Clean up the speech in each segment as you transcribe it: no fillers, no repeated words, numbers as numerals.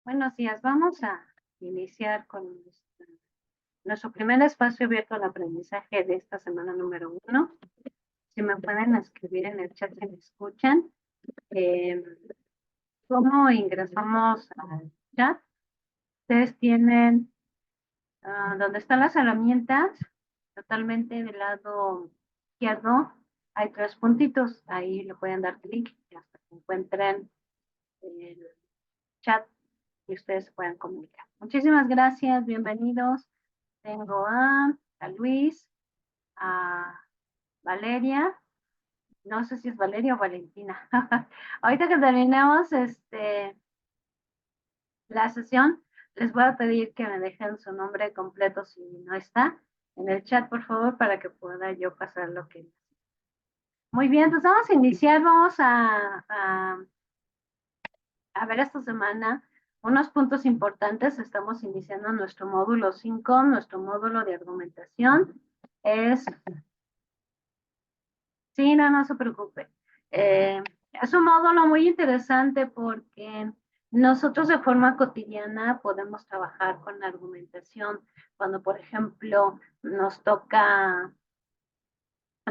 Buenos días, vamos a iniciar con nuestro primer espacio abierto al aprendizaje de esta semana número 1. Si me pueden escribir en el chat si me escuchan. Eh, ¿Cómo ingresamos al chat? Ustedes tienen donde están las herramientas, totalmente del lado izquierdo hay 3 puntitos, ahí le pueden dar clic y hasta que encuentren el chat y ustedes se puedan comunicar. Muchísimas gracias, bienvenidos. Tengo a Luis, a Valeria, no sé si es Valeria o Valentina. Ahorita que terminemos la sesión, les voy a pedir que me dejen su nombre completo si no está en el chat, por favor, para que pueda yo pasar lo que... Muy bien, pues vamos a iniciar, vamos a ver esta semana unos puntos importantes. Estamos iniciando nuestro módulo 5, nuestro módulo de argumentación. Sí, no se preocupe. Es un módulo muy interesante porque nosotros de forma cotidiana podemos trabajar con la argumentación. Cuando, por ejemplo, nos toca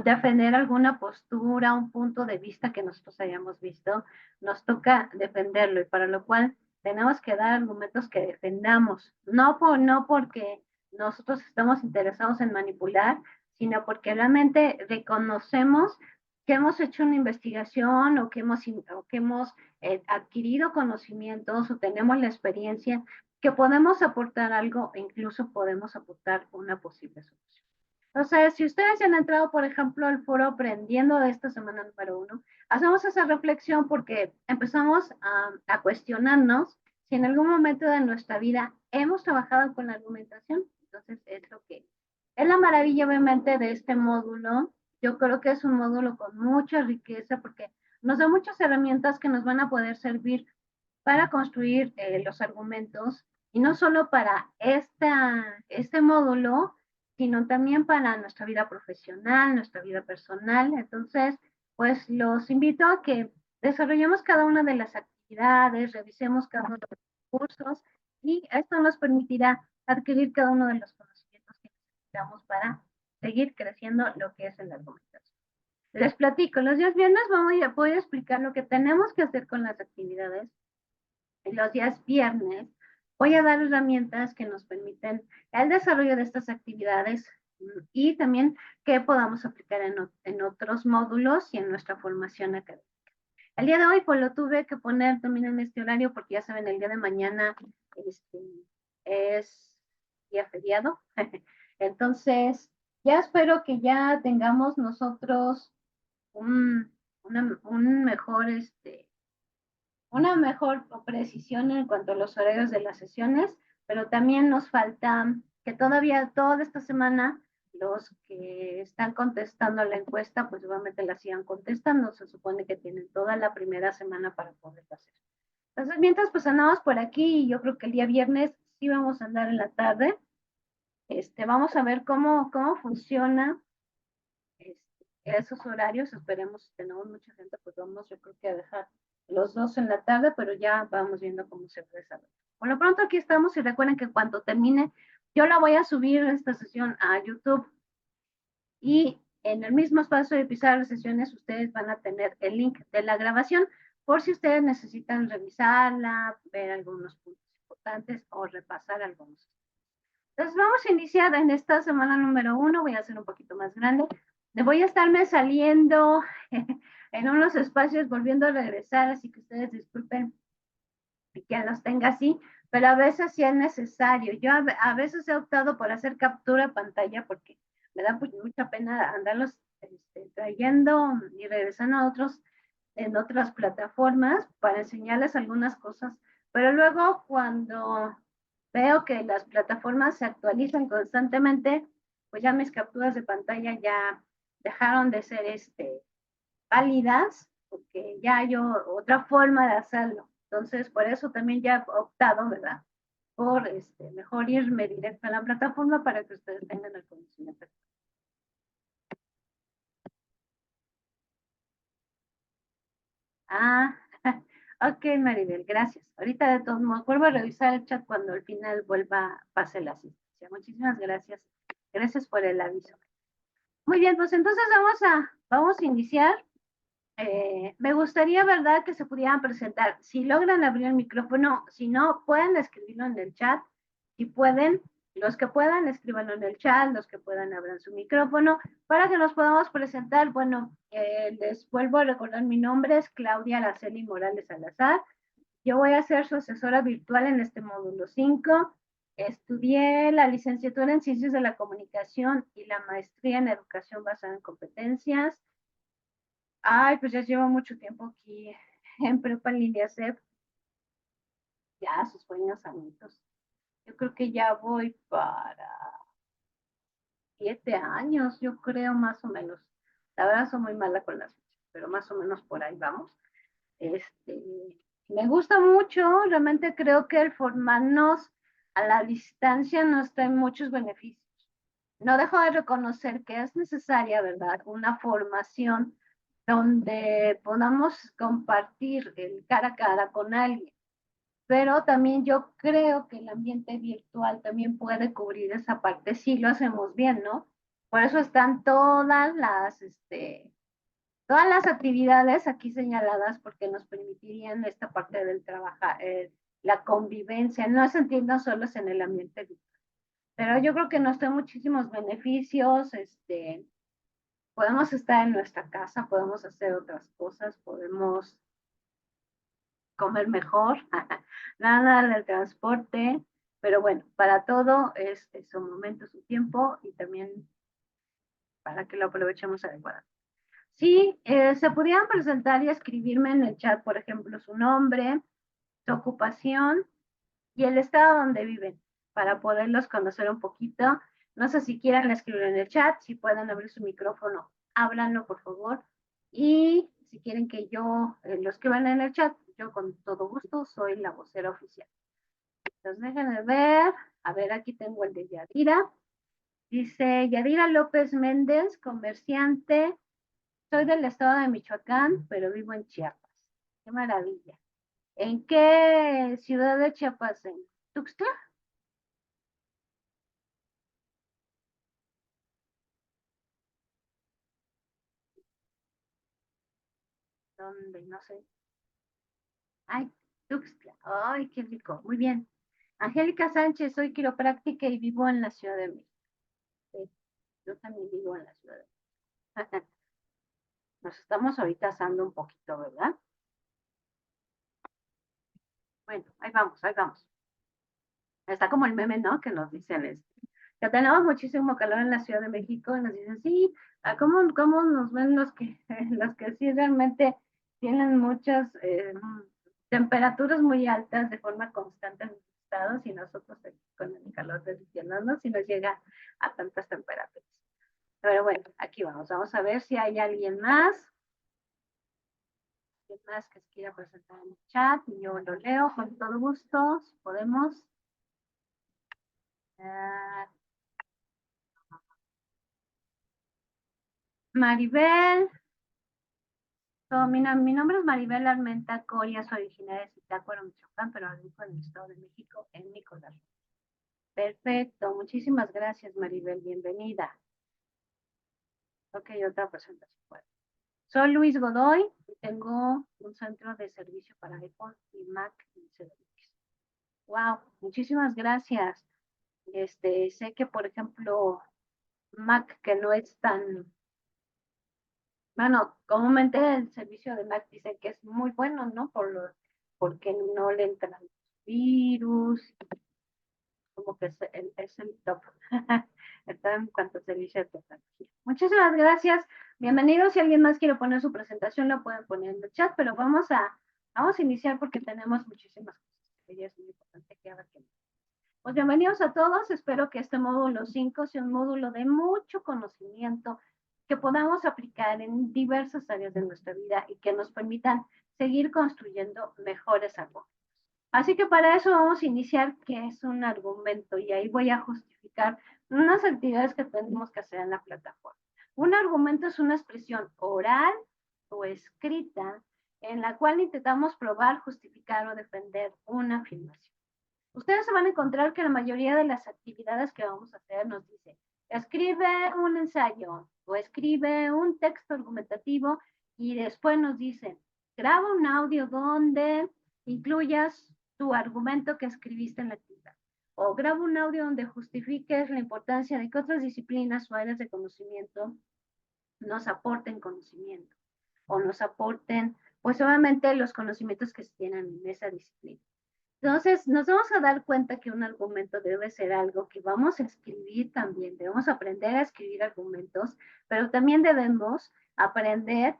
defender alguna postura, un punto de vista que nosotros hayamos visto, nos toca defenderlo y para lo cual tenemos que dar argumentos que defendamos, no porque nosotros estamos interesados en manipular, sino porque realmente reconocemos que hemos hecho una investigación o que hemos adquirido conocimientos o tenemos la experiencia, que podemos aportar algo e incluso podemos aportar una posible solución. Entonces, si ustedes ya han entrado, por ejemplo, al foro aprendiendo de esta semana número 1, hacemos esa reflexión porque empezamos a cuestionarnos si en algún momento de nuestra vida hemos trabajado con la argumentación. Entonces, es lo que es la maravilla, obviamente, de este módulo. Yo creo que es un módulo con mucha riqueza porque nos da muchas herramientas que nos van a poder servir para construir los argumentos y no solo para este módulo, sino también para nuestra vida profesional, nuestra vida personal. Entonces, pues los invito a que desarrollemos cada una de las actividades, revisemos cada uno de los cursos y esto nos permitirá adquirir cada uno de los conocimientos que necesitamos para seguir creciendo lo que es el argumentación. Les platico, los días viernes voy a explicar lo que tenemos que hacer con las actividades. En los días viernes voy a dar herramientas que nos permiten el desarrollo de estas actividades y también que podamos aplicar en otros módulos y en nuestra formación académica. El día de hoy pues lo tuve que poner también en este horario porque ya saben, el día de mañana es día feriado. Entonces, ya espero que ya tengamos nosotros un, un mejor una mejor precisión en cuanto a los horarios de las sesiones, pero también nos falta que todavía toda esta semana los que están contestando la encuesta, pues obviamente la sigan contestando, se supone que tienen toda la primera semana para poderlo hacer. Entonces, mientras pues andamos por aquí, yo creo que el día viernes sí vamos a andar en la tarde, vamos a ver cómo funciona esos horarios, esperemos, si tenemos mucha gente, pues vamos, yo creo que a dejar los 2 en la tarde, pero ya vamos viendo cómo se desarrolla. Por lo pronto aquí estamos y recuerden que cuando termine, yo la voy a subir esta sesión a YouTube y en el mismo espacio de pisar las sesiones ustedes van a tener el link de la grabación por si ustedes necesitan revisarla, ver algunos puntos importantes o repasar algunos. Entonces vamos a iniciar en esta semana número 1, voy a hacer un poquito más grande. Voy a estarme saliendo en unos espacios, volviendo a regresar, así que ustedes disculpen que los tenga así, pero a veces sí es necesario. Yo a veces he optado por hacer captura de pantalla porque me da mucha pena andarlos trayendo y regresando a otros en otras plataformas para enseñarles algunas cosas, pero luego cuando veo que las plataformas se actualizan constantemente, pues ya mis capturas de pantalla ya dejaron de ser válidas, porque ya hay otra forma de hacerlo. Entonces, por eso también ya he optado, ¿verdad? Por mejor irme directo a la plataforma para que ustedes tengan el conocimiento. Ah, Ok, Maribel, gracias. Ahorita de todos modos vuelvo a revisar el chat cuando al final pase la asistencia. Muchísimas gracias. Gracias por el aviso. Muy bien, pues entonces vamos a iniciar. Me gustaría, ¿verdad?, que se pudieran presentar. Si logran abrir el micrófono, si no, pueden escribirlo en el chat. Si pueden, los que puedan, escríbanlo en el chat, los que puedan, abran su micrófono para que nos podamos presentar. Bueno, les vuelvo a recordar, mi nombre es Claudia Araceli Morales Salazar. Yo voy a ser su asesora virtual en este módulo 5. Estudié la licenciatura en Ciencias de la Comunicación y la maestría en Educación basada en competencias. Ay, pues ya llevo mucho tiempo aquí en Prepa Línea CEP, ya sus buenos añitos. Yo creo que ya voy para 7 años, yo creo, más o menos. La verdad soy muy mala con las fechas, pero más o menos por ahí vamos. Este, Me gusta mucho, realmente creo que el formarnos a la distancia nos trae muchos beneficios. No dejo de reconocer que es necesaria, ¿verdad?, una formación donde podamos compartir el cara a cara con alguien. Pero también yo creo que el ambiente virtual también puede cubrir esa parte si lo hacemos bien, ¿no? Por eso están todas las actividades aquí señaladas porque nos permitirían esta parte del trabajo, la convivencia, no sentirnos solos en el ambiente virtual. Pero yo creo que nos da muchísimos beneficios, podemos estar en nuestra casa, podemos hacer otras cosas, podemos comer mejor, nada del transporte, pero bueno, para todo es su momento, su tiempo y también para que lo aprovechemos adecuadamente. Sí, se pudieran presentar y escribirme en el chat, por ejemplo, su nombre, su ocupación y el estado donde viven, para poderlos conocer un poquito. No sé si quieran escribir en el chat, si pueden abrir su micrófono, háblanlo, por favor. Y si quieren que yo lo escriban en el chat, yo con todo gusto soy la vocera oficial. Entonces déjenme ver. A ver, aquí tengo el de Yadira. Dice Yadira López Méndez, comerciante. Soy del estado de Michoacán, pero vivo en Chiapas. Qué maravilla. ¿En qué ciudad de Chiapas? ¿En Tuxtla? ¿Dónde? No sé. Ay, Tuxtla. Ay, qué rico. Muy bien. Angélica Sánchez, soy quiropráctica y vivo en la Ciudad de México. Sí, yo también vivo en la Ciudad de México. Nos estamos ahorita asando un poquito, ¿verdad? Bueno, ahí vamos, ahí vamos. Está como el meme, ¿no? Que nos dicen que tenemos muchísimo calor en la Ciudad de México y nos dicen, sí, ¿cómo nos ven los que, los que sí realmente tienen muchas temperaturas muy altas de forma constante en los estados y nosotros aquí con el calor derritiéndonos y nos llega a tantas temperaturas? Pero bueno, aquí vamos a ver si hay alguien más que se quiera presentar en el chat y yo lo leo con todo gusto, si podemos. Uh, Maribel, mi nombre es Maribel Armenta Coria, soy originaria de Zitácuaro, Michoacán, pero vivo en el Estado de México, en Nicolás. Perfecto, muchísimas gracias, Maribel, bienvenida. Ok, otra presentación. Bueno, soy Luis Godoy y tengo un centro de servicio para iPhone y Mac y CDX. Wow, muchísimas gracias. Sé que, por ejemplo, Mac, que no es tan, bueno, comúnmente el servicio de Mac dicen que es muy bueno, ¿no? Porque no le entran virus, como que es el top. Está en cuanto a servicio de tecnología. Muchísimas gracias. Bienvenidos. Si alguien más quiere poner su presentación, lo pueden poner en el chat, pero vamos a iniciar porque tenemos muchísimas cosas. Y es muy importante que haga que. Pues bienvenidos a todos. Espero que este módulo 5 sea un módulo de mucho conocimiento que podamos aplicar en diversas áreas de nuestra vida y que nos permitan seguir construyendo mejores argumentos. Así que para eso vamos a iniciar qué es un argumento y ahí voy a justificar unas actividades que tenemos que hacer en la plataforma. Un argumento es una expresión oral o escrita en la cual intentamos probar, justificar o defender una afirmación. Ustedes se van a encontrar que la mayoría de las actividades que vamos a hacer nos dice, escribe un ensayo o escribe un texto argumentativo y después nos dicen, graba un audio donde incluyas tu argumento que escribiste en la actividad. O graba un audio donde justifiques la importancia de que otras disciplinas o áreas de conocimiento nos aporten conocimiento o nos aporten, pues obviamente los conocimientos que se tienen en esa disciplina. Entonces, nos vamos a dar cuenta que un argumento debe ser algo que vamos a escribir también. Debemos aprender a escribir argumentos, pero también debemos aprender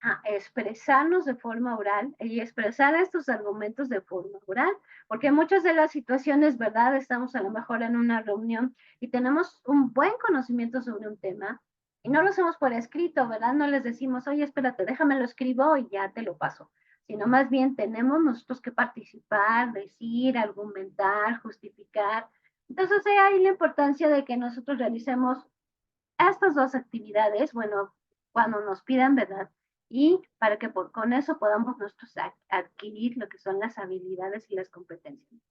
a expresarnos de forma oral y expresar estos argumentos de forma oral, porque en muchas de las situaciones, ¿verdad? Estamos a lo mejor en una reunión y tenemos un buen conocimiento sobre un tema y no lo hacemos por escrito, ¿verdad? No les decimos, oye, espérate, déjame lo escribo y ya te lo paso, sino más bien tenemos nosotros que participar, decir, argumentar, justificar. Entonces, ahí la importancia de que nosotros realicemos estas dos actividades, bueno, cuando nos pidan, ¿verdad? Y para que con eso podamos nosotros adquirir lo que son las habilidades y las competencias.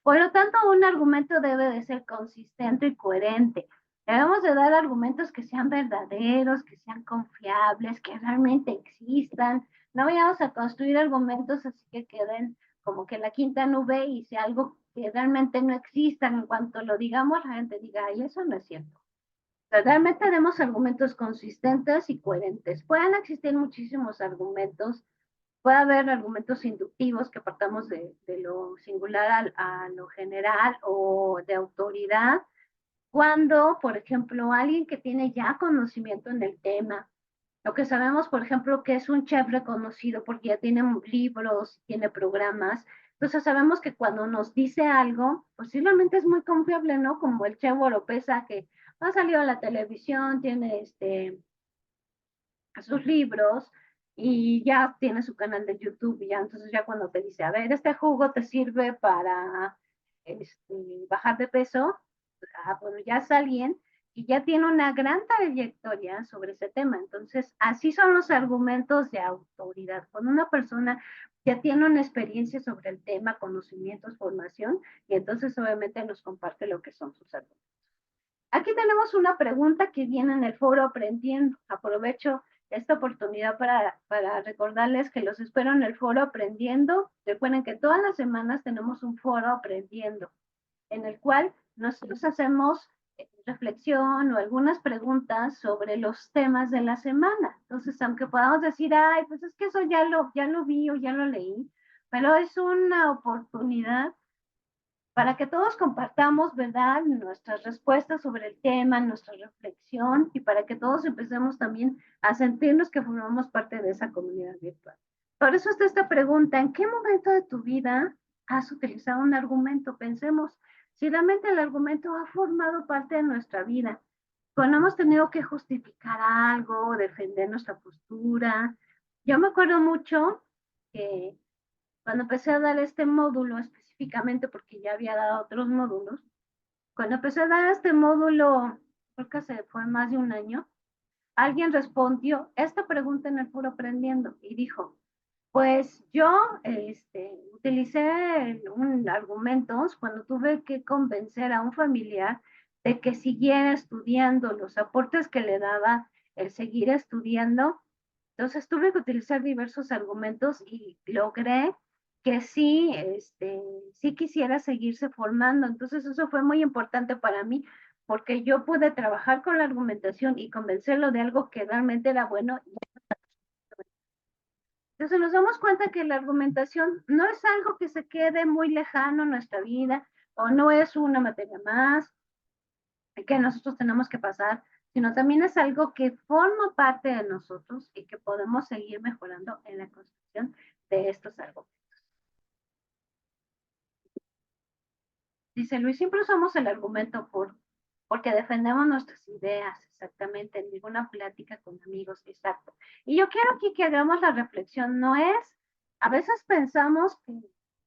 Por lo tanto, un argumento debe de ser consistente y coherente. Debemos de dar argumentos que sean verdaderos, que sean confiables, que realmente existan. No vayamos a construir argumentos así que queden como que la quinta nube y sea algo que realmente no exista. En cuanto lo digamos, la gente diga, ay, eso no es cierto. Pero realmente tenemos argumentos consistentes y coherentes. Pueden existir muchísimos argumentos. Puede haber argumentos inductivos que partamos de lo singular a lo general o de autoridad, cuando, por ejemplo, alguien que tiene ya conocimiento en el tema, lo que sabemos, por ejemplo, que es un chef reconocido porque ya tiene libros, tiene programas, entonces sabemos que cuando nos dice algo, posiblemente es muy confiable, ¿no? Como el chef Oropesa que ha salido a la televisión, tiene sus libros y ya tiene su canal de YouTube y ya entonces ya cuando te dice, a ver, este jugo te sirve para bajar de peso, bueno, ya es alguien y ya tiene una gran trayectoria sobre ese tema. Entonces, así son los argumentos de autoridad. Cuando una persona ya tiene una experiencia sobre el tema, conocimientos, formación, y entonces obviamente nos comparte lo que son sus argumentos. Aquí tenemos una pregunta que viene en el foro Aprendiendo. Aprovecho esta oportunidad para recordarles que los espero en el foro Aprendiendo. Recuerden que todas las semanas tenemos un foro Aprendiendo, en el cual nosotros hacemos reflexión o algunas preguntas sobre los temas de la semana. Entonces, aunque podamos decir, ay, pues es que eso ya lo vi o ya lo leí, pero es una oportunidad para que todos compartamos, ¿verdad?, nuestras respuestas sobre el tema, nuestra reflexión y para que todos empecemos también a sentirnos que formamos parte de esa comunidad virtual. Por eso está esta pregunta, ¿en qué momento de tu vida has utilizado un argumento? Pensemos, si realmente el argumento ha formado parte de nuestra vida, cuando hemos tenido que justificar algo, defender nuestra postura. Yo me acuerdo mucho que cuando empecé a dar este módulo específicamente, porque ya había dado otros módulos, cuando empecé a dar este módulo, creo que se fue más de un año, alguien respondió esta pregunta en el foro Aprendiendo y dijo, pues yo utilicé argumentos cuando tuve que convencer a un familiar de que siguiera estudiando, los aportes que le daba el seguir estudiando. Entonces tuve que utilizar diversos argumentos y logré que sí, sí quisiera seguirse formando. Entonces eso fue muy importante para mí porque yo pude trabajar con la argumentación y convencerlo de algo que realmente era bueno. Entonces nos damos cuenta que la argumentación no es algo que se quede muy lejano en nuestra vida o no es una materia más que nosotros tenemos que pasar, sino también es algo que forma parte de nosotros y que podemos seguir mejorando en la construcción de estos argumentos. Dice Luis, siempre usamos el argumento porque defendemos nuestras ideas, exactamente, en ninguna plática con amigos, exacto. Y yo quiero aquí que hagamos la reflexión, no es, a veces pensamos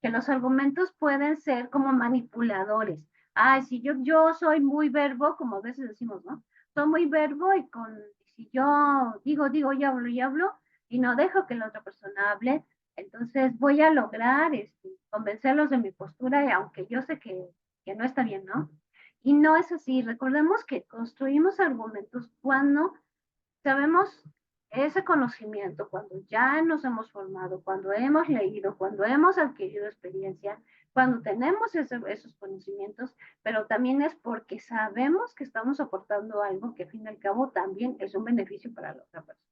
que los argumentos pueden ser como manipuladores. Ay, si yo soy muy verbo, como a veces decimos, ¿no? Soy muy verbo y si yo digo, y hablo, y no dejo que la otra persona hable, entonces voy a lograr convencerlos de mi postura, y aunque yo sé que no está bien, ¿no? Y no es así. Recordemos que construimos argumentos cuando sabemos ese conocimiento, cuando ya nos hemos formado, cuando hemos leído, cuando hemos adquirido experiencia, cuando tenemos esos conocimientos, pero también es porque sabemos que estamos aportando algo que al fin y al cabo también es un beneficio para la otra persona.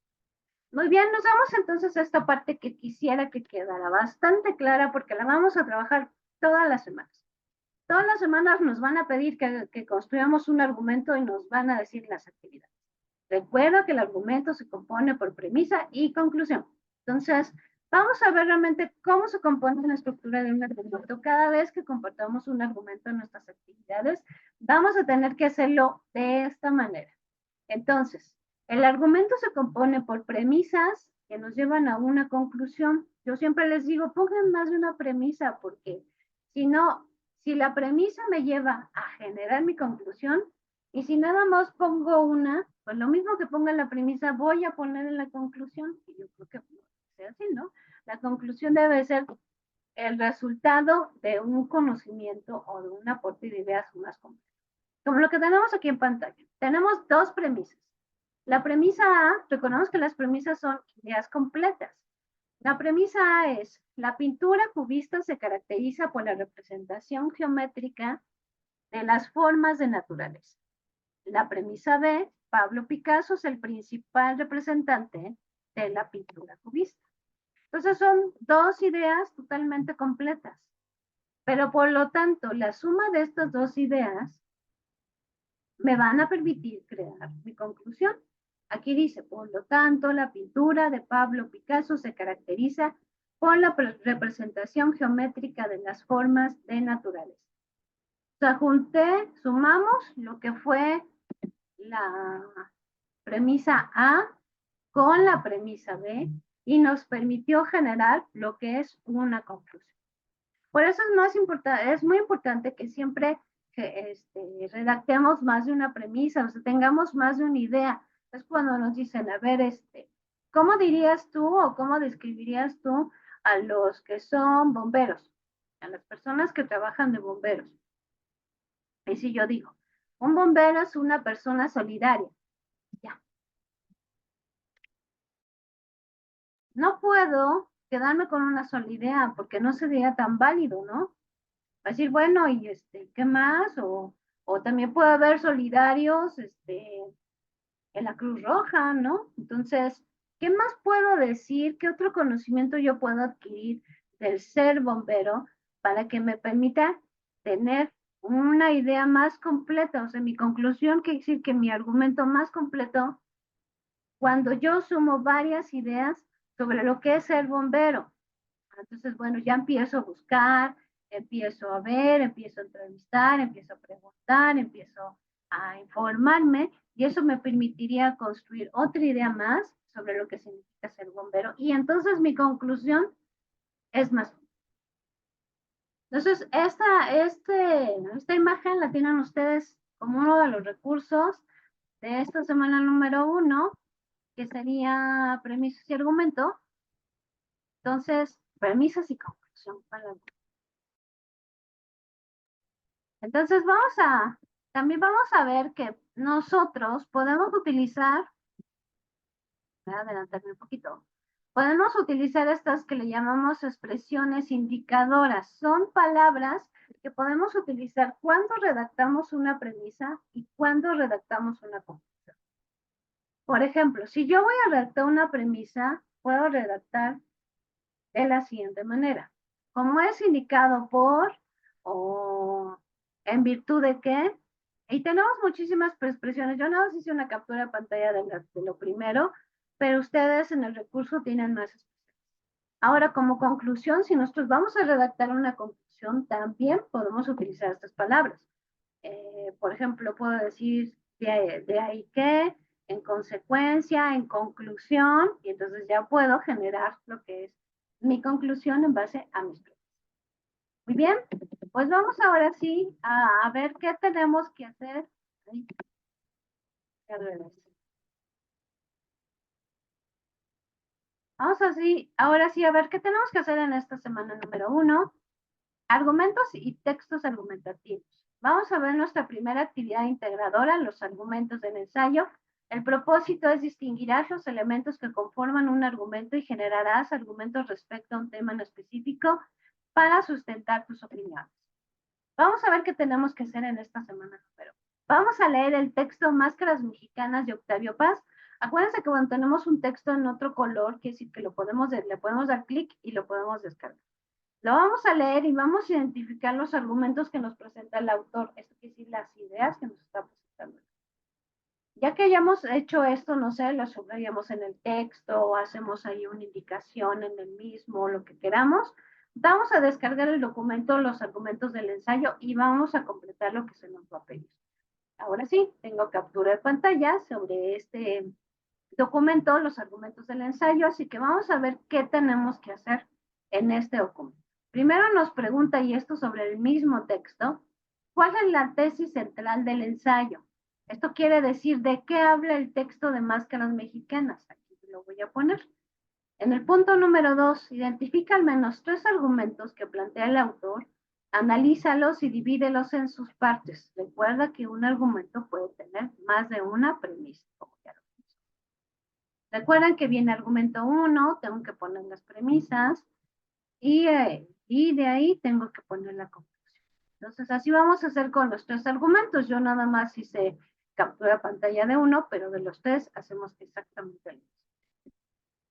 Muy bien, nos vamos entonces a esta parte que quisiera que quedara bastante clara porque la vamos a trabajar todas las semanas. Todas las semanas nos van a pedir que construyamos un argumento y nos van a decir las actividades. Recuerda que el argumento se compone por premisa y conclusión. Entonces, vamos a ver realmente cómo se compone la estructura de un argumento. Cada vez que compartamos un argumento en nuestras actividades, vamos a tener que hacerlo de esta manera. Entonces, el argumento se compone por premisas que nos llevan a una conclusión. Yo siempre les digo, pongan más de una premisa, porque si no, si la premisa me lleva a generar mi conclusión, y si nada más pongo una, pues lo mismo que ponga en la premisa, voy a poner en la conclusión. Y yo creo que no debe ser así, ¿no? La conclusión debe ser el resultado de un conocimiento o de un aporte de ideas más complejo. Como lo que tenemos aquí en pantalla. Tenemos dos premisas. La premisa A, recordemos que las premisas son ideas completas. La premisa A es, la pintura cubista se caracteriza por la representación geométrica de las formas de naturaleza. La premisa B, Pablo Picasso es el principal representante de la pintura cubista. Entonces son dos ideas totalmente completas. Pero por lo tanto, la suma de estas dos ideas me van a permitir crear mi conclusión. Aquí dice, por lo tanto, la pintura de Pablo Picasso se caracteriza por la representación geométrica de las formas de naturaleza. O sea, sumamos lo que fue la premisa A con la premisa B y nos permitió generar lo que es una conclusión. Por eso es muy importante que siempre redactemos más de una premisa, o sea, tengamos más de una idea. Es cuando nos dicen, a ver, ¿cómo dirías tú o cómo describirías tú a los que son bomberos, a las personas que trabajan de bomberos? Y si yo digo, un bombero es una persona solidaria, ya. No puedo quedarme con una sola idea porque no sería tan válido, ¿no? Va a decir, bueno, y ¿qué más? O también puede haber solidarios, en la Cruz Roja, ¿no? Entonces, ¿qué más puedo decir? ¿Qué otro conocimiento yo puedo adquirir del ser bombero para que me permita tener una idea más completa? O sea, mi conclusión quiere decir que mi argumento más completo, cuando yo sumo varias ideas sobre lo que es ser bombero. Entonces, bueno, ya empiezo a buscar, empiezo a ver, empiezo a entrevistar, empiezo a preguntar, empiezo a informarme y eso me permitiría construir otra idea más sobre lo que significa ser bombero. Y entonces mi conclusión es más. Entonces, esta imagen la tienen ustedes como uno de los recursos de esta semana número 1, que sería premisas y argumento. Entonces, premisas y conclusión. Entonces también vamos a ver que nosotros podemos utilizar, voy a adelantarme un poquito, podemos utilizar estas que le llamamos expresiones indicadoras. Son palabras que podemos utilizar cuando redactamos una premisa y cuando redactamos una conclusión. Por ejemplo, si yo voy a redactar una premisa, puedo redactar de la siguiente manera. Como es indicado por o en virtud de qué. Y tenemos muchísimas expresiones. Yo no hice una captura de pantalla de lo primero, pero ustedes en el recurso tienen más expresiones. Ahora, como conclusión, si nosotros vamos a redactar una conclusión, también podemos utilizar estas palabras. Por ejemplo, puedo decir de ahí que, en consecuencia, en conclusión, y entonces ya puedo generar lo que es mi conclusión en base a mis preguntas. Muy bien, pues vamos ahora sí a ver qué tenemos que hacer. vamos así, ahora sí, a ver qué tenemos que hacer en esta semana número 1. Argumentos y textos argumentativos. Vamos a ver nuestra primera actividad integradora, los argumentos del ensayo. El propósito es distinguirás los elementos que conforman un argumento y generarás argumentos respecto a un tema en específico para sustentar tus opiniones. Vamos a ver qué tenemos que hacer en esta semana número 1. Vamos a leer el texto Máscaras Mexicanas de Octavio Paz. Acuérdense que cuando tenemos un texto en otro color, quiere decir que le podemos dar clic y lo podemos descargar. Lo vamos a leer y vamos a identificar los argumentos que nos presenta el autor, esto quiere decir las ideas que nos está presentando. Ya que hayamos hecho esto, no sé, lo subrayamos en el texto o hacemos ahí una indicación en el mismo, lo que queramos, vamos a descargar el documento, los argumentos del ensayo y vamos a completar lo que se nos va a pedir. Ahora sí, tengo captura de pantalla sobre este documento, los argumentos del ensayo, así que vamos a ver qué tenemos que hacer en este documento. Primero nos pregunta, y esto sobre el mismo texto, ¿cuál es la tesis central del ensayo? Esto quiere decir de qué habla el texto de Máscaras Mexicanas. Aquí lo voy a poner. En el punto número 2, identifica al menos 3 argumentos que plantea el autor, analízalos y divídelos en sus partes. Recuerda que un argumento puede tener más de una premisa, como ya lo vimos. Recuerden que viene argumento 1, tengo que poner las premisas y de ahí tengo que poner la conclusión. Entonces, así vamos a hacer con los 3 argumentos. Yo nada más hice captura pantalla de uno, pero de los 3 hacemos exactamente lo mismo.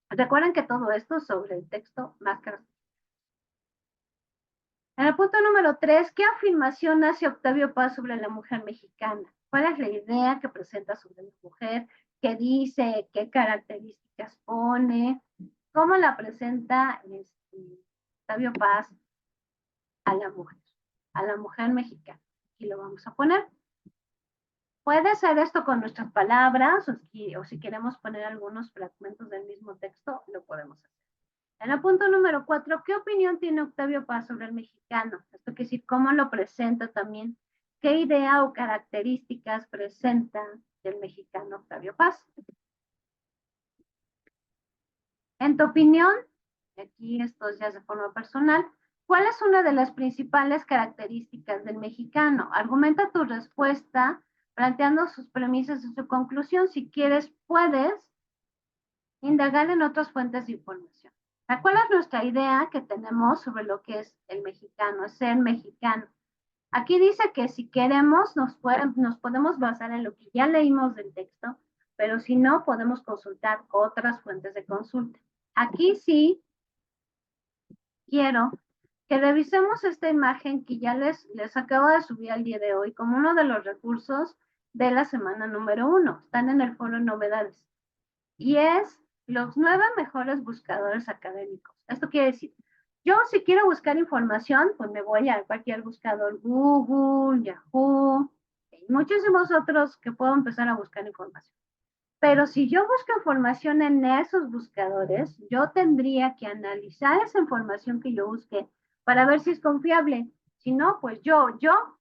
Recuerden que todo esto sobre el texto Máscaras. En el punto número 3, ¿qué afirmación hace Octavio Paz sobre la mujer mexicana? ¿Cuál es la idea que presenta sobre la mujer? ¿Qué dice? ¿Qué características pone? ¿Cómo la presenta Octavio Paz a la mujer mexicana? Aquí lo vamos a poner. Puede ser esto con nuestras palabras o si queremos poner algunos fragmentos del mismo texto, lo podemos hacer. En el punto número 4, ¿qué opinión tiene Octavio Paz sobre el mexicano? Esto quiere decir, ¿cómo lo presenta también? ¿Qué idea o características presenta del mexicano Octavio Paz? En tu opinión, aquí esto ya es de forma personal, ¿cuál es una de las principales características del mexicano? Argumenta tu respuesta planteando sus premisas y su conclusión. Si quieres, puedes indagar en otras fuentes de información. ¿Cuál es nuestra idea que tenemos sobre lo que es el mexicano, es ser mexicano? Aquí dice que si queremos nos podemos basar en lo que ya leímos del texto, pero si no, podemos consultar otras fuentes de consulta. Aquí sí quiero que revisemos esta imagen que ya les acabo de subir al día de hoy como uno de los recursos de la semana número 1. Están en el foro Novedades. Y es los 9 mejores buscadores académicos. Esto quiere decir, yo si quiero buscar información, pues me voy a cualquier buscador, Google, Yahoo, y muchísimos otros que puedo empezar a buscar información. Pero si yo busco información en esos buscadores, yo tendría que analizar esa información que yo busqué para ver si es confiable. Si no, pues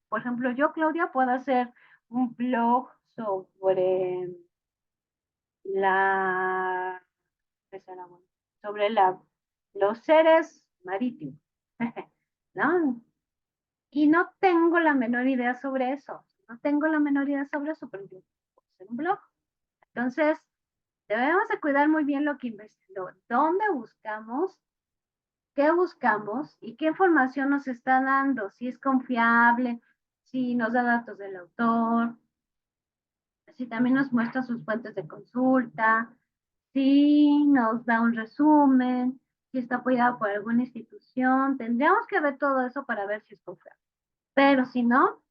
por ejemplo, yo, Claudia, puedo hacer un blog sobre sobre los seres marítimos, ¿no? Y no tengo la menor idea sobre eso. No tengo la menor idea sobre eso, pero yo puedo hacer un blog. Entonces, debemos de cuidar muy bien lo que investigamos, dónde buscamos, qué buscamos y qué información nos está dando, si es confiable, si nos da datos del autor, si también nos muestra sus fuentes de consulta, si nos da un resumen, si está apoyado por alguna institución. Tendríamos que ver todo eso para ver si es confiable. Pero si no,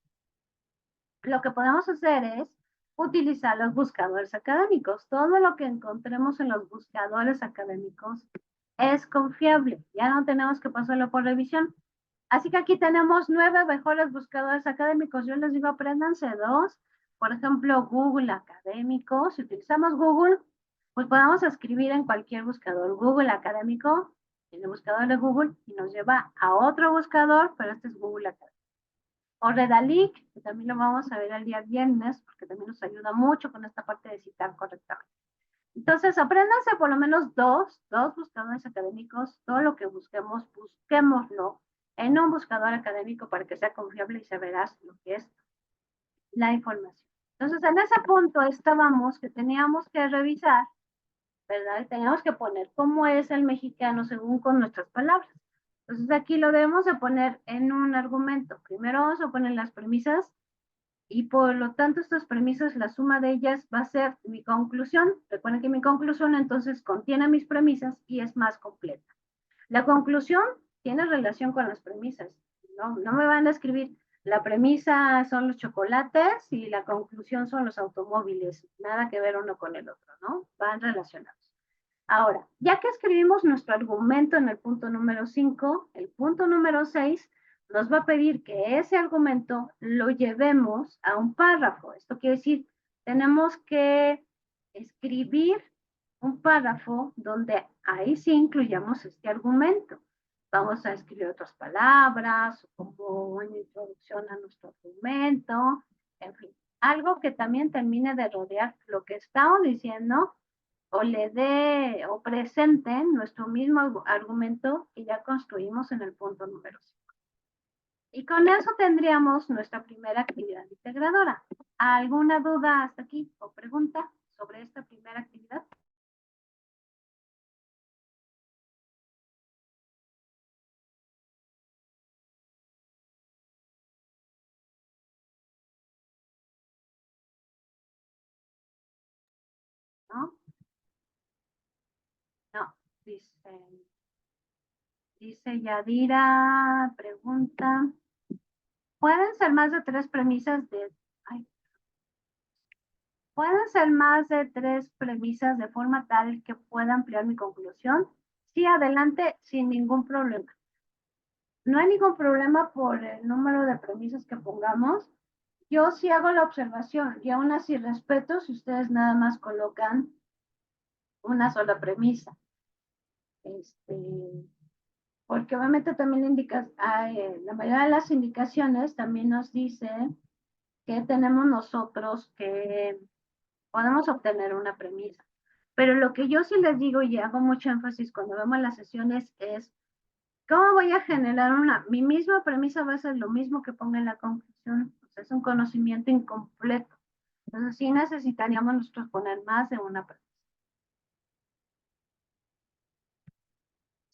lo que podemos hacer es utilizar los buscadores académicos. Todo lo que encontremos en los buscadores académicos es confiable. Ya no tenemos que pasarlo por revisión. Así que aquí tenemos 9 mejores buscadores académicos. Yo les digo, apréndanse 2. Por ejemplo, Google Académico. Si utilizamos Google, pues podemos escribir en cualquier buscador Google Académico, en el buscador de Google, y nos lleva a otro buscador, pero este es Google Académico. O Redalic, que también lo vamos a ver el día viernes, porque también nos ayuda mucho con esta parte de citar correctamente. Entonces, apréndanse por lo menos dos buscadores académicos. Todo lo que busquemos, busquémoslo en un buscador académico para que sea confiable y se verás lo que es la información. Entonces, en ese punto estábamos que teníamos que revisar, ¿verdad? Y teníamos que poner cómo es el mexicano según con nuestras palabras. Entonces, aquí lo debemos de poner en un argumento. Primero vamos a poner las premisas y por lo tanto estas premisas, la suma de ellas va a ser mi conclusión. Recuerden que mi conclusión entonces contiene mis premisas y es más completa. La conclusión tiene relación con las premisas. No me van a escribir, la premisa son los chocolates y la conclusión son los automóviles. Nada que ver uno con el otro, ¿no? Van relacionados. Ahora, ya que escribimos nuestro argumento en el punto número 5, el punto número 6 nos va a pedir que ese argumento lo llevemos a un párrafo. Esto quiere decir, tenemos que escribir un párrafo donde ahí sí incluyamos este argumento. Vamos a escribir otras palabras, como una introducción a nuestro argumento, en fin, algo que también termine de rodear lo que estamos diciendo o le dé o presenten nuestro mismo argumento que ya construimos en el punto número 5. Y con eso tendríamos nuestra primera actividad integradora. ¿Alguna duda hasta aquí o pregunta sobre esta primera actividad? ¿No? No, dice, dice Yadira, pregunta, ¿pueden ser más de tres premisas de... Ay, ¿pueden ser más de tres premisas de forma tal que pueda ampliar mi conclusión? Sí, adelante, sin ningún problema. No hay ningún problema por el número de premisas que pongamos. Yo sí hago la observación y aún así respeto si ustedes nada más colocan una sola premisa. Porque obviamente también indica, la mayoría de las indicaciones también nos dice que tenemos nosotros que podemos obtener una premisa. Pero lo que yo sí les digo y hago mucho énfasis cuando vemos las sesiones es, ¿cómo voy a generar una? Mi misma premisa va a ser lo mismo que ponga en la conclusión. O sea, es un conocimiento incompleto. Entonces sí necesitaríamos nosotros poner más de una premisa.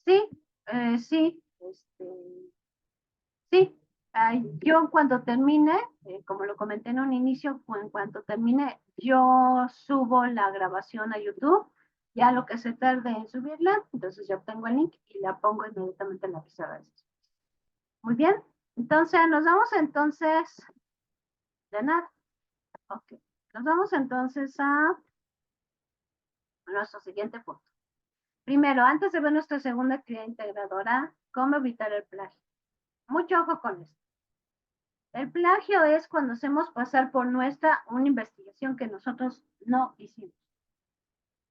Sí, sí, sí. Yo cuando termine, como lo comenté en un inicio, en cuanto termine, yo subo la grabación a YouTube, ya lo que se tarde en subirla, entonces yo obtengo el link y la pongo inmediatamente en la pizarra de sesión. Muy bien, entonces nos vamos entonces, de nada, ok, nos vamos entonces a nuestro siguiente punto. Primero, antes de ver nuestra segunda actividad integradora, ¿cómo evitar el plagio? Mucho ojo con esto. El plagio es cuando hacemos pasar por nuestra una investigación que nosotros no hicimos.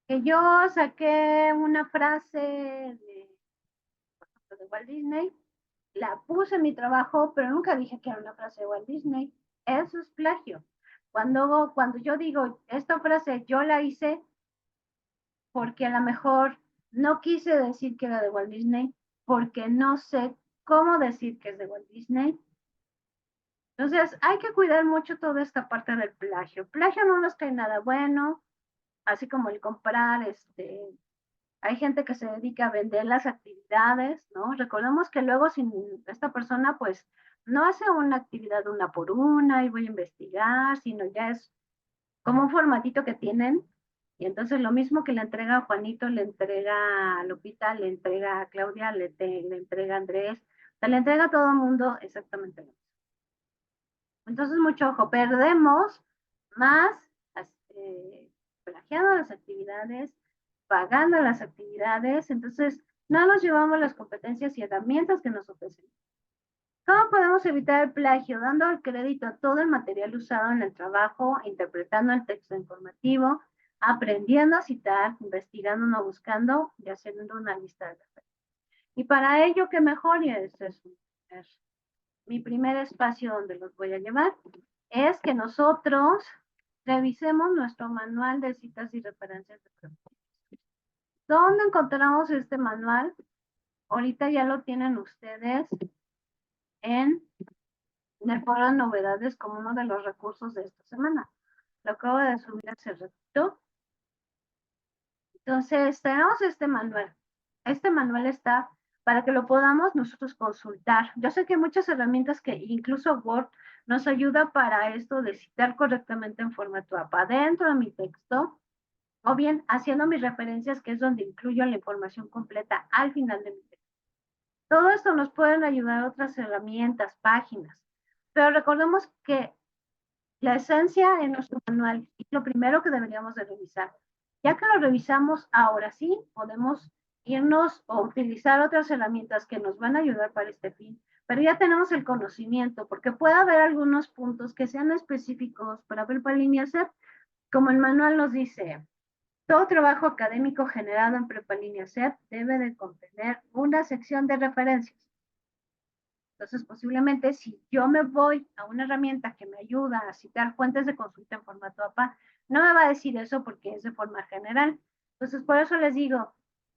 Que yo saqué una frase de Walt Disney, la puse en mi trabajo, pero nunca dije que era una frase de Walt Disney. Eso es plagio. Cuando yo digo, esta frase yo la hice porque a lo mejor no quise decir que era de Walt Disney, porque no sé cómo decir que es de Walt Disney. Entonces, hay que cuidar mucho toda esta parte del plagio. Plagio no nos trae nada bueno, así como el comprar, hay gente que se dedica a vender las actividades, ¿no? Recordemos que luego si esta persona pues no hace una actividad una por una y voy a investigar, sino ya es como un formatito que tienen. Y entonces lo mismo que le entrega a Juanito, le entrega a Lupita, le entrega a Claudia, le entrega a Andrés, o sea, le entrega a todo el mundo exactamente lo mismo. Entonces, mucho ojo, perdemos más plagiando las actividades, pagando las actividades, entonces no nos llevamos las competencias y herramientas que nos ofrecen. ¿Cómo podemos evitar el plagio? Dando el crédito a todo el material usado en el trabajo, interpretando el texto informativo, aprendiendo a citar, investigando, no buscando y haciendo una lista de referencias. Y para ello, ¿qué mejor? Y es mi primer espacio donde los voy a llevar, es que nosotros revisemos nuestro manual de citas y referencias de preguntas. ¿Dónde encontramos este manual? Ahorita ya lo tienen ustedes en el foro de novedades como uno de los recursos de esta semana. Lo acabo de subir hace ratito. Entonces, tenemos este manual. Este manual está para que lo podamos nosotros consultar. Yo sé que hay muchas herramientas que incluso Word nos ayuda para esto de citar correctamente en formato APA dentro de mi texto, o bien haciendo mis referencias, que es donde incluyo la información completa al final de mi texto. Todo esto nos pueden ayudar otras herramientas, páginas, pero recordemos que la esencia en nuestro manual es lo primero que deberíamos de revisar. Ya que lo revisamos, ahora sí podemos irnos o utilizar otras herramientas que nos van a ayudar para este fin, pero ya tenemos el conocimiento, porque puede haber algunos puntos que sean específicos para Prepa-Línea CEP, como el manual nos dice, todo trabajo académico generado en Prepa-Línea CEP debe de contener una sección de referencias. Entonces, posiblemente si yo me voy a una herramienta que me ayuda a citar fuentes de consulta en formato APA, no me va a decir eso porque es de forma general. Entonces, por eso les digo,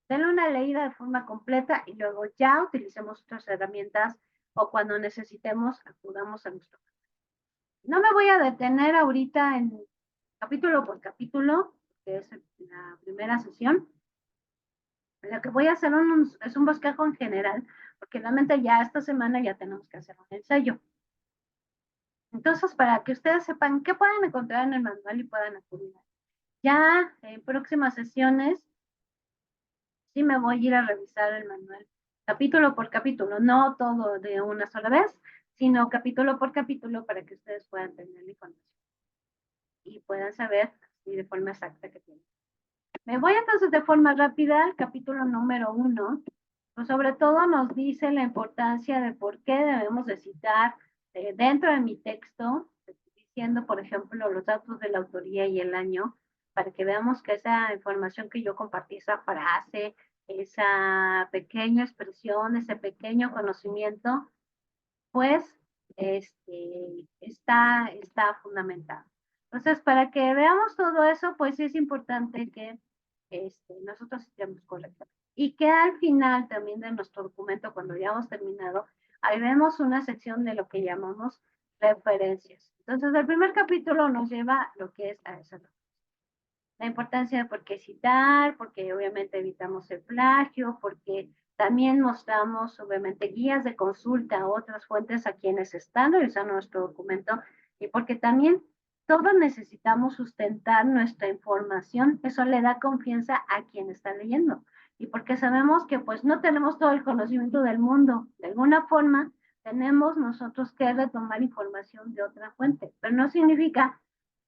denle una leída de forma completa y luego ya utilicemos otras herramientas o cuando necesitemos, acudamos a nuestro. No me voy a detener ahorita en capítulo por capítulo, que es la primera sesión. Lo que voy a hacer es un bosquejo en general, porque realmente ya esta semana ya tenemos que hacer un ensayo. Entonces, para que ustedes sepan qué pueden encontrar en el manual y puedan acudir. Ya en próximas sesiones, sí me voy a ir a revisar el manual, capítulo por capítulo, no todo de una sola vez, sino capítulo por capítulo para que ustedes puedan tener la información y puedan saber así de forma exacta que tienen. Me voy entonces de forma rápida al capítulo número 1, pues sobre todo nos dice la importancia de por qué debemos de citar dentro de mi texto, diciendo, por ejemplo, los datos de la autoría y el año, para que veamos que esa información que yo compartí, esa frase, esa pequeña expresión, ese pequeño conocimiento, pues está fundamentado. Entonces, para que veamos todo eso, pues es importante que nosotros estemos correctos. Y que al final también de nuestro documento, cuando ya hemos terminado, ahí vemos una sección de lo que llamamos referencias. Entonces, el primer capítulo nos lleva a lo que es a esa la importancia de por qué citar, porque obviamente evitamos el plagio, porque también mostramos obviamente guías de consulta a otras fuentes a quienes están revisando nuestro documento y porque también todos necesitamos sustentar nuestra información, eso le da confianza a quien está leyendo y porque sabemos que pues no tenemos todo el conocimiento del mundo, de alguna forma tenemos nosotros que retomar información de otra fuente, pero no significa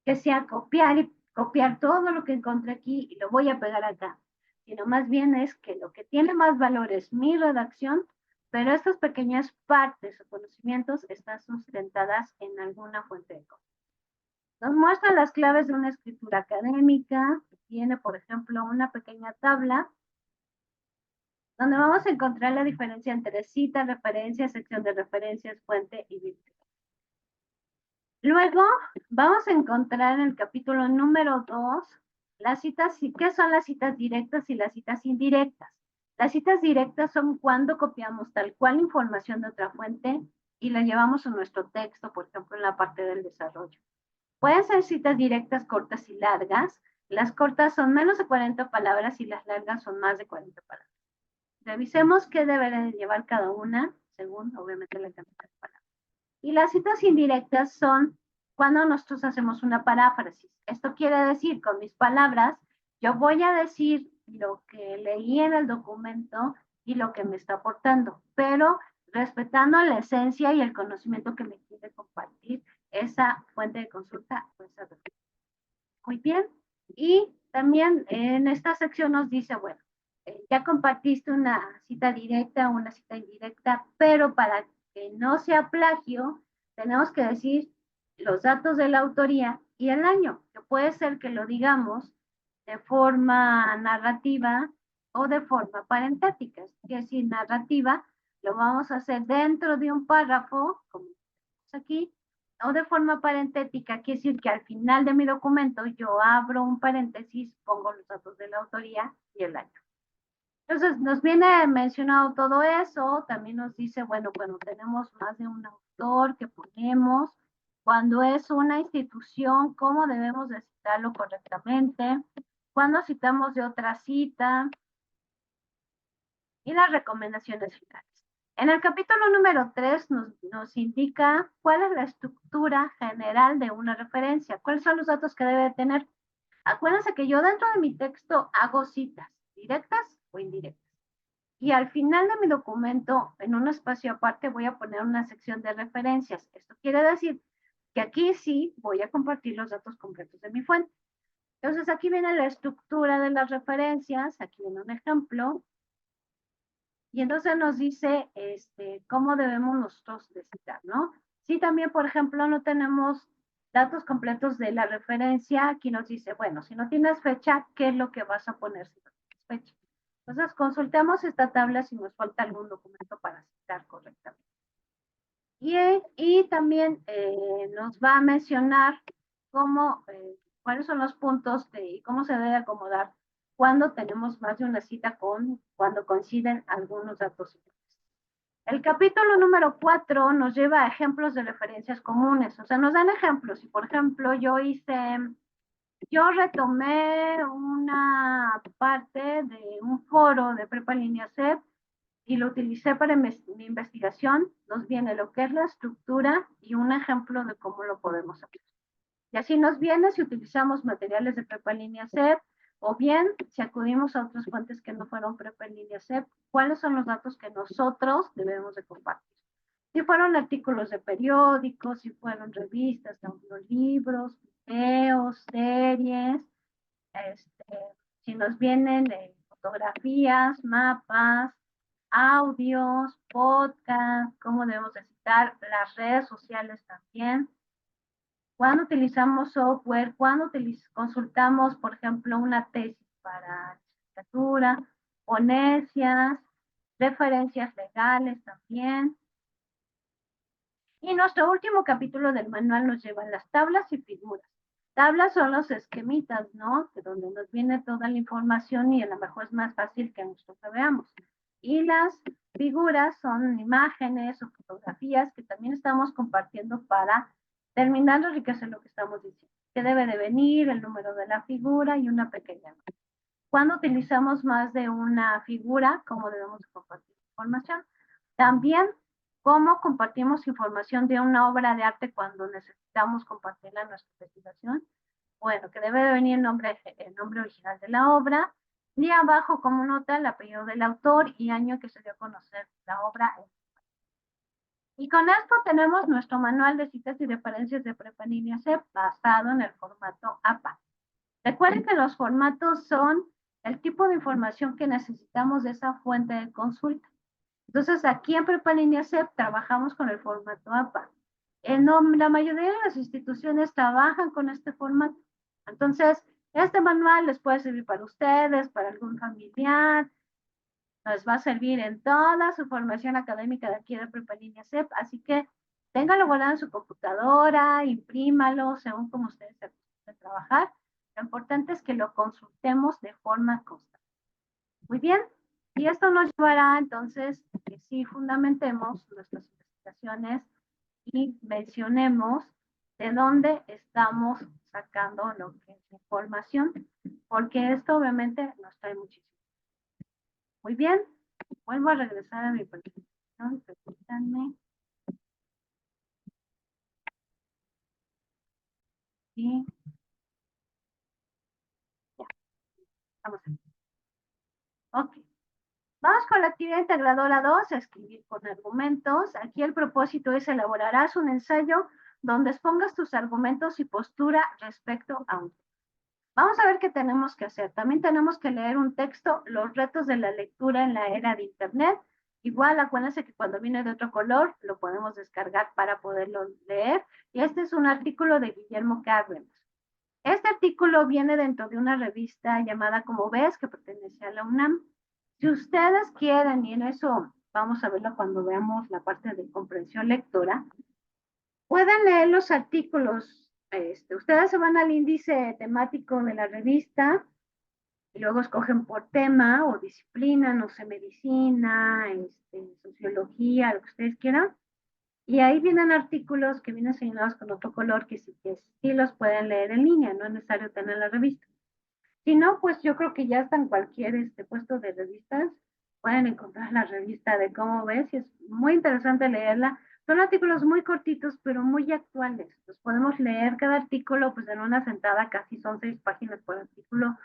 que sea copiar todo lo que encontré aquí y lo voy a pegar acá, sino más bien es que lo que tiene más valor es mi redacción, pero estas pequeñas partes o conocimientos están sustentadas en alguna fuente de código. Nos muestran las claves de una escritura académica, tiene, por ejemplo, una pequeña tabla donde vamos a encontrar la diferencia entre cita, referencia, sección de referencias, fuente y bibliografía. Luego vamos a encontrar en el capítulo número 2 las citas, ¿qué son las citas directas y las citas indirectas? Las citas directas son cuando copiamos tal cual información de otra fuente y la llevamos a nuestro texto, por ejemplo, en la parte del desarrollo. Pueden ser citas directas cortas y largas. Las cortas son menos de 40 palabras y las largas son más de 40 palabras. Revisemos qué debería llevar cada una, según obviamente la cantidad de palabras. Y las citas indirectas son cuando nosotros hacemos una paráfrasis. Esto quiere decir, con mis palabras, yo voy a decir lo que leí en el documento y lo que me está aportando, pero respetando la esencia y el conocimiento que me quiere compartir esa fuente de consulta. Muy bien. Y también en esta sección nos dice, bueno, ya compartiste una cita directa, una cita indirecta, pero para que no sea plagio, tenemos que decir los datos de la autoría y el año, que puede ser que lo digamos de forma narrativa o de forma parentética. Es decir, narrativa lo vamos a hacer dentro de un párrafo, como aquí, o de forma parentética, quiere decir que al final de mi documento yo abro un paréntesis, pongo los datos de la autoría y el año. Entonces, nos viene mencionado todo eso, también nos dice, bueno, cuando tenemos más de un autor que ponemos, cuando es una institución, cómo debemos de citarlo correctamente, cuando citamos de otra cita y las recomendaciones finales. En el capítulo número 3 nos indica cuál es la estructura general de una referencia, cuáles son los datos que debe tener. Acuérdense que yo dentro de mi texto hago citas, directas o indirectas. Y al final de mi documento, en un espacio aparte, voy a poner una sección de referencias. Esto quiere decir que aquí sí voy a compartir los datos completos de mi fuente. Entonces aquí viene la estructura de las referencias, aquí viene un ejemplo, y entonces nos dice cómo debemos nosotros de citar, ¿no? Si también, por ejemplo, no tenemos datos completos de la referencia, aquí nos dice, bueno, si no tienes fecha, ¿qué es lo que vas a poner si no tienes fecha? Entonces, consultemos esta tabla si nos falta algún documento para citar correctamente. Y también nos va a mencionar cuáles son los puntos y cómo se debe acomodar cuando tenemos más de una cita cuando coinciden algunos datos. El capítulo número 4 nos lleva a ejemplos de referencias comunes, o sea, nos dan ejemplos. Si, por ejemplo, yo retomé una parte de un foro de Prepa Línea CEP y lo utilicé para mi investigación, nos viene lo que es la estructura y un ejemplo de cómo lo podemos hacer. Y así nos viene si utilizamos materiales de Prepa Línea CEP o bien si acudimos a otras fuentes que no fueron Prepa Línea CEP, cuáles son los datos que nosotros debemos de compartir. Si fueron artículos de periódicos, si fueron revistas, libros, videos, series, si nos vienen fotografías, mapas, audios, podcast, cómo debemos de citar, las redes sociales también. Cuando utilizamos software, cuando consultamos, por ejemplo, una tesis para licenciatura, ponencias, referencias legales también. Y nuestro último capítulo del manual nos lleva a las tablas y figuras. Tablas son los esquemitas, ¿no? De donde nos viene toda la información y a lo mejor es más fácil que nosotros lo veamos. Y las figuras son imágenes o fotografías que también estamos compartiendo para terminar de enriquecer lo que estamos diciendo. ¿Qué debe de venir? El número de la figura y una pequeña nota. Cuando utilizamos más de una figura, ¿cómo debemos compartir información? También, ¿cómo compartimos información de una obra de arte cuando necesitamos compartirla en nuestra investigación? Bueno, que debe de venir el nombre original de la obra, y abajo como nota el apellido del autor y año que se dio a conocer la obra. Y con esto tenemos nuestro manual de citas y referencias de Prepa Línea C basado en el formato APA. Recuerden que los formatos son el tipo de información que necesitamos de esa fuente de consulta. Entonces, aquí en Prepa Línea CEP trabajamos con el formato APA. La mayoría de las instituciones trabajan con este formato. Entonces, este manual les puede servir para ustedes, para algún familiar, nos va a servir en toda su formación académica de aquí de Prepa Línea CEP, así que téngalo guardado en su computadora, imprímalo, según como ustedes se acostumbren a trabajar. Lo importante es que lo consultemos de forma constante. Muy bien, y esto nos llevará entonces a que sí fundamentemos nuestras investigaciones y mencionemos de dónde estamos sacando lo que es información, porque esto obviamente nos trae muchísimo. Muy bien, vuelvo a regresar a mi presentación, permítanme. Y ya, estamos aquí. Ok. Vamos con la actividad integradora 2, a escribir con argumentos. Aquí el propósito es elaborarás un ensayo donde expongas tus argumentos y postura respecto a un tema. Vamos a ver qué tenemos que hacer. También tenemos que leer un texto, los retos de la lectura en la era de Internet. Igual, acuérdense que cuando viene de otro color, lo podemos descargar para poderlo leer. Y este es un artículo de Guillermo Cárdenas. Este artículo viene dentro de una revista llamada Como Ves, que pertenece a la UNAM. Si ustedes quieren, y en eso vamos a verlo cuando veamos la parte de comprensión lectora, Pueden leer los artículos. Ustedes se van al índice temático de la revista y luego escogen por tema o disciplina, no sé, medicina, sociología, lo que ustedes quieran. Y ahí vienen artículos que vienen señalados con otro color que sí los pueden leer en línea, no es necesario tener la revista. Si no, pues yo creo que ya está en cualquier puesto de revistas. Pueden encontrar la revista de Cómo Ves y es muy interesante leerla. Son artículos muy cortitos, pero muy actuales. Los podemos leer cada artículo pues en una sentada, casi son 6 páginas por artículo.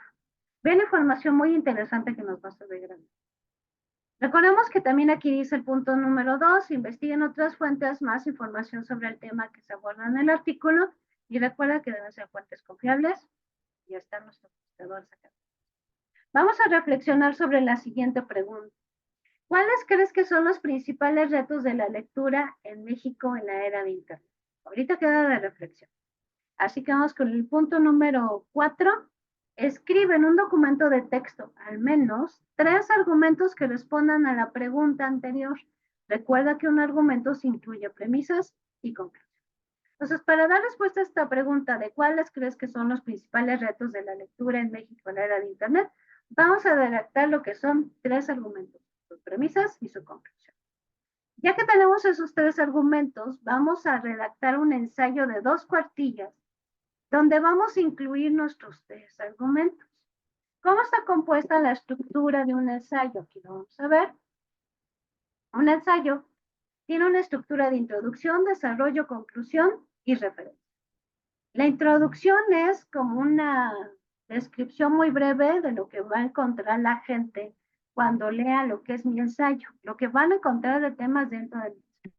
Ven información muy interesante que nos va a servir grande. Recordemos que también aquí dice el punto número 2, investiguen otras fuentes, más información sobre el tema que se aborda en el artículo y recuerda que deben ser fuentes confiables. Y está nuestro buscador acá. Vamos a reflexionar sobre la siguiente pregunta. ¿Cuáles crees que son los principales retos de la lectura en México en la era de Internet? Ahorita queda de reflexión. Así que vamos con el punto número 4. Escribe en un documento de texto al menos 3 argumentos que respondan a la pregunta anterior. Recuerda que un argumento se incluye premisas y conclusiones. Entonces, para dar respuesta a esta pregunta de cuáles crees que son los principales retos de la lectura en México en la era de Internet, vamos a redactar lo que son 3 argumentos, sus premisas y su conclusión. Ya que tenemos esos 3 argumentos, vamos a redactar un ensayo de 2 cuartillas donde vamos a incluir nuestros 3 argumentos. ¿Cómo está compuesta la estructura de un ensayo? Aquí lo vamos a ver. Un ensayo tiene una estructura de introducción, desarrollo, conclusión y referencia. La introducción es como una descripción muy breve de lo que va a encontrar la gente cuando lea lo que es mi ensayo, lo que van a encontrar de temas dentro del ensayo.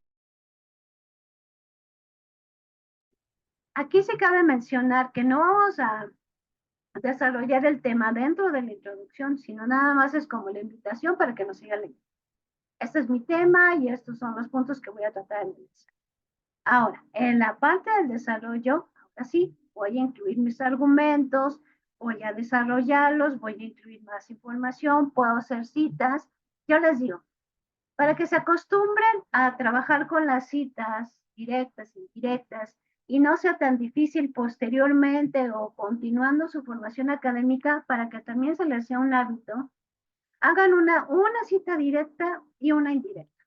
Aquí sí cabe mencionar que no vamos a desarrollar el tema dentro de la introducción, sino nada más es como la invitación para que nos sigan leyendo. Este es mi tema y estos son los puntos que voy a tratar en el ensayo. Ahora, en la parte del desarrollo, ahora sí, voy a incluir mis argumentos, voy a desarrollarlos, voy a incluir más información, puedo hacer citas. Yo les digo, para que se acostumbren a trabajar con las citas directas, indirectas, y no sea tan difícil posteriormente o continuando su formación académica, para que también se les sea un hábito, hagan una cita directa y una indirecta.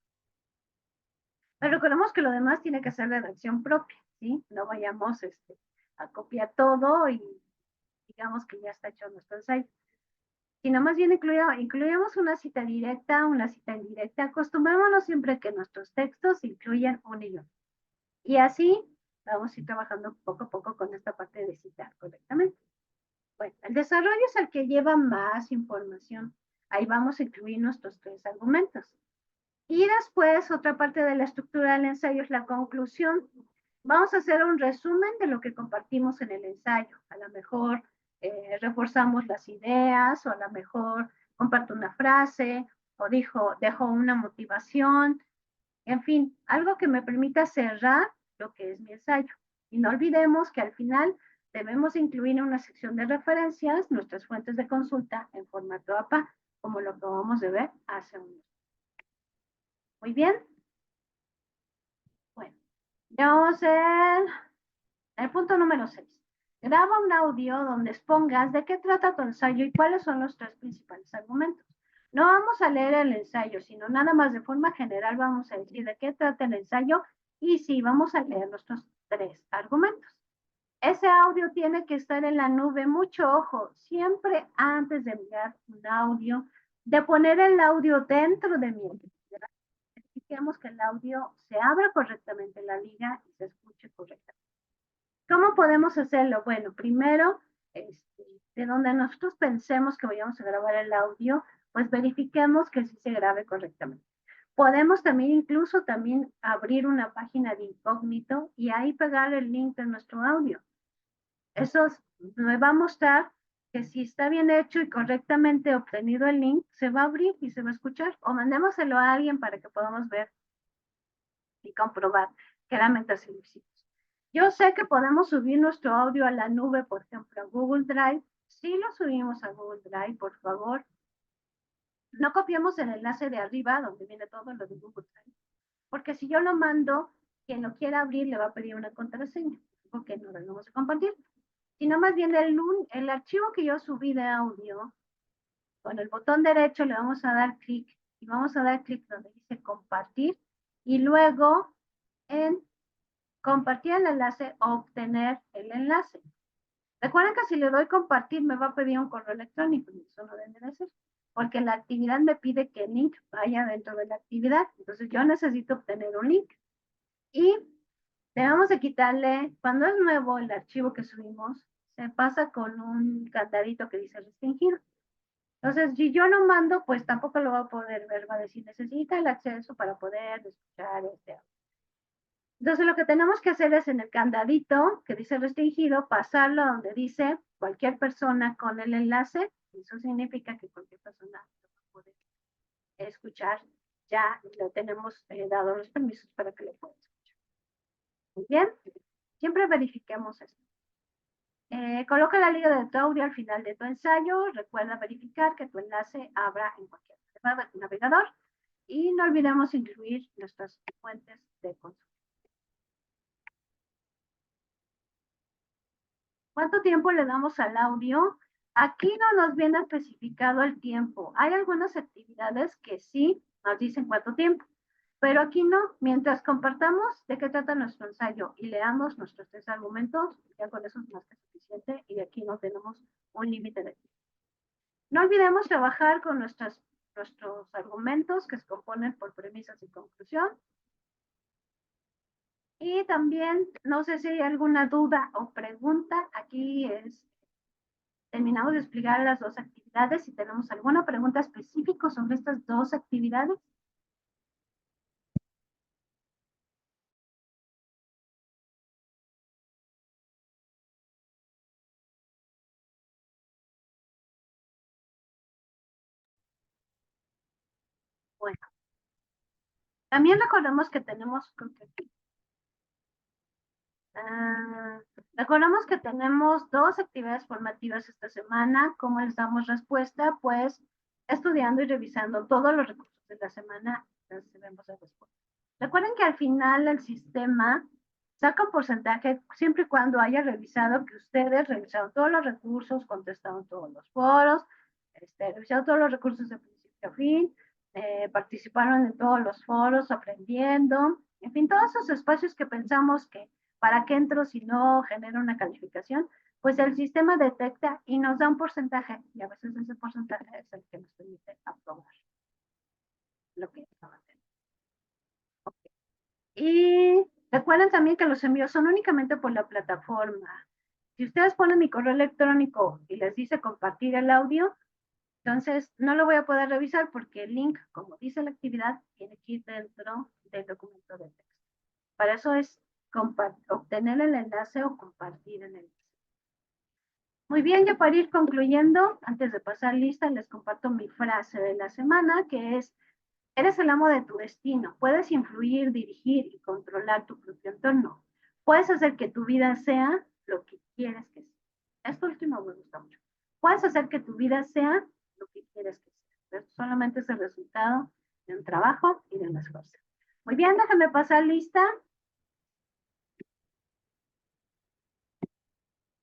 Pero recordemos que lo demás tiene que ser redacción propia, ¿sí? No vayamos a copiar todo y digamos que ya está hecho nuestro ensayo. Sino más bien incluyamos una cita directa, una cita indirecta. Acostumbrémonos siempre que nuestros textos incluyan un y otro. Y así vamos a ir trabajando poco a poco con esta parte de citar correctamente. Bueno, el desarrollo es el que lleva más información. Ahí vamos a incluir nuestros 3 argumentos. Y después, otra parte de la estructura del ensayo es la conclusión. Vamos a hacer un resumen de lo que compartimos en el ensayo. A lo mejor reforzamos las ideas, o a lo mejor comparto una frase, o dejo una motivación, en fin, algo que me permita cerrar lo que es mi ensayo. Y no olvidemos que al final debemos incluir en una sección de referencias nuestras fuentes de consulta en formato APA, como lo acabamos de ver hace un momento. Muy bien. Bueno, ya vamos el punto número 6. Graba un audio donde expongas de qué trata tu ensayo y cuáles son los 3 principales argumentos. No vamos a leer el ensayo, sino nada más de forma general vamos a decir de qué trata el ensayo y sí, vamos a leer nuestros 3 argumentos. Ese audio tiene que estar en la nube, mucho ojo, siempre antes de enviar un audio, de poner el audio dentro de mi entidad. Verifiquemos que el audio se abra correctamente la liga y se escuche correctamente. ¿Cómo podemos hacerlo? Bueno, primero, de donde nosotros pensemos que vayamos a grabar el audio, pues verifiquemos que sí se grabe correctamente. Podemos también incluso también abrir una página de incógnito y ahí pegar el link de nuestro audio. Eso me va a mostrar que si está bien hecho y correctamente obtenido el link, se va a abrir y se va a escuchar. O mandémoselo a alguien para que podamos ver y comprobar que realmente así lo hicimos. Yo sé que podemos subir nuestro audio a la nube, por ejemplo, a Google Drive. Si lo subimos a Google Drive, por favor, no copiemos el enlace de arriba donde viene todo lo de Google Drive. Porque si yo lo mando quien lo quiera abrir le va a pedir una contraseña, porque no lo vamos a compartir, sino más bien el archivo que yo subí de audio, con el botón derecho le vamos a dar clic y vamos a dar clic donde dice compartir y luego en compartir el enlace o obtener el enlace. Recuerden que si le doy compartir me va a pedir un correo electrónico y eso no debe de ser, porque la actividad me pide que el link vaya dentro de la actividad. Entonces yo necesito obtener un link y debemos de quitarle, cuando es nuevo el archivo que subimos, se pasa con un candadito que dice restringido. Entonces, si yo no mando, pues tampoco lo va a poder ver, va a decir, necesita el acceso para poder escuchar este. Entonces, lo que tenemos que hacer es en el candadito que dice restringido, pasarlo a donde dice cualquier persona con el enlace. Eso significa que cualquier persona puede escuchar. Ya le tenemos dado los permisos para que lo pueda escuchar. Muy bien, siempre verifiquemos esto. Coloca la liga de tu audio al final de tu ensayo. Recuerda verificar que tu enlace abra en cualquier navegador. Y no olvidemos incluir nuestras fuentes de consulta. ¿Cuánto tiempo le damos al audio? Aquí no nos viene especificado el tiempo. Hay algunas actividades que sí nos dicen cuánto tiempo, pero aquí no. Mientras compartamos de qué trata nuestro ensayo y leamos nuestros 3 argumentos, ya con eso es más que suficiente y aquí no tenemos un límite de tiempo. No olvidemos trabajar con nuestros argumentos que se componen por premisas y conclusión. Y también, no sé si hay alguna duda o pregunta, aquí terminamos de explicar las 2 actividades. Si tenemos alguna pregunta específica sobre estas 2 actividades. Bueno, también recordemos que tenemos, recordemos que tenemos 2 actividades formativas esta semana. ¿Cómo les damos respuesta? Pues estudiando y revisando todos los recursos de la semana, recibimos la respuesta. Recuerden que al final el sistema saca un porcentaje siempre y cuando haya revisado que ustedes revisaron todos los recursos, contestaron todos los foros, revisaron todos los recursos de principio a fin, participaron en todos los foros, aprendiendo, en fin, todos esos espacios que pensamos que para qué entro si no genero una calificación, pues el sistema detecta y nos da un porcentaje y a veces ese porcentaje es el que nos permite aprobar lo que estamos haciendo. Okay. Y recuerden también que los envíos son únicamente por la plataforma. Si ustedes ponen mi correo electrónico y les dice compartir el audio, entonces no lo voy a poder revisar porque el link, como dice la actividad, tiene que ir dentro del documento de texto. Para eso es obtener el enlace o compartir el enlace. Muy bien, ya para ir concluyendo, antes de pasar lista, les comparto mi frase de la semana, que es: eres el amo de tu destino. Puedes influir, dirigir y controlar tu propio entorno. Puedes hacer que tu vida sea lo que quieres que sea. Esto último me gusta mucho. Puedes hacer que tu vida sea lo que quieres que sea. Esto solamente es el resultado de un trabajo y de un esfuerzo. Muy bien, déjame pasar lista.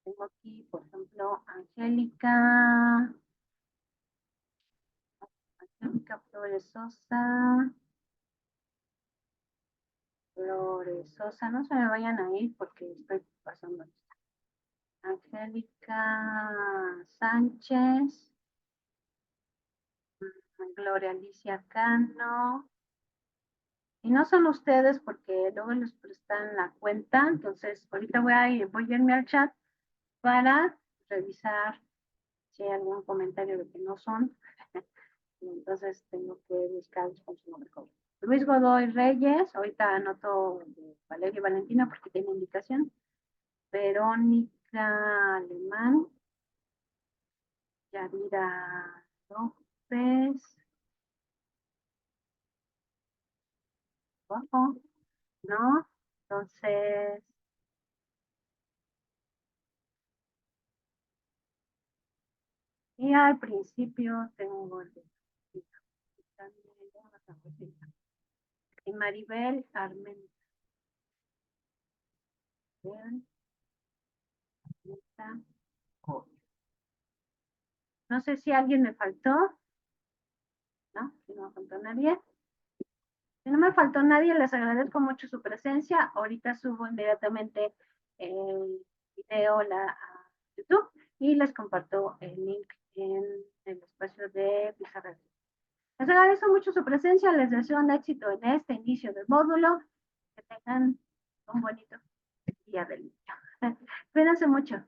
Tengo aquí, por ejemplo, Angélica Flores Sosa. Flores Sosa, no se me vayan a ir porque estoy pasando. Angélica Sánchez, Gloria Alicia Cano. Y no son ustedes porque luego les prestan la cuenta, entonces ahorita voy a irme al chat para revisar si hay algún comentario de que no son. Entonces tengo que buscar con su nombre. Luis Godoy Reyes, ahorita anoto Valeria Valentina porque tiene indicación. Verónica Alemán, Yadira López, ojo, ¿no? Entonces, y al principio tengo y Maribel Armenta. No sé si alguien me faltó. ¿No? Si no me faltó nadie. Si no me faltó nadie, les agradezco mucho su presencia. Ahorita subo inmediatamente el video a YouTube y les comparto el link en el espacio de Pizarra. Les agradezco mucho su presencia, les deseo un éxito en este inicio del módulo. Que tengan un bonito día del niño. Cuídense mucho.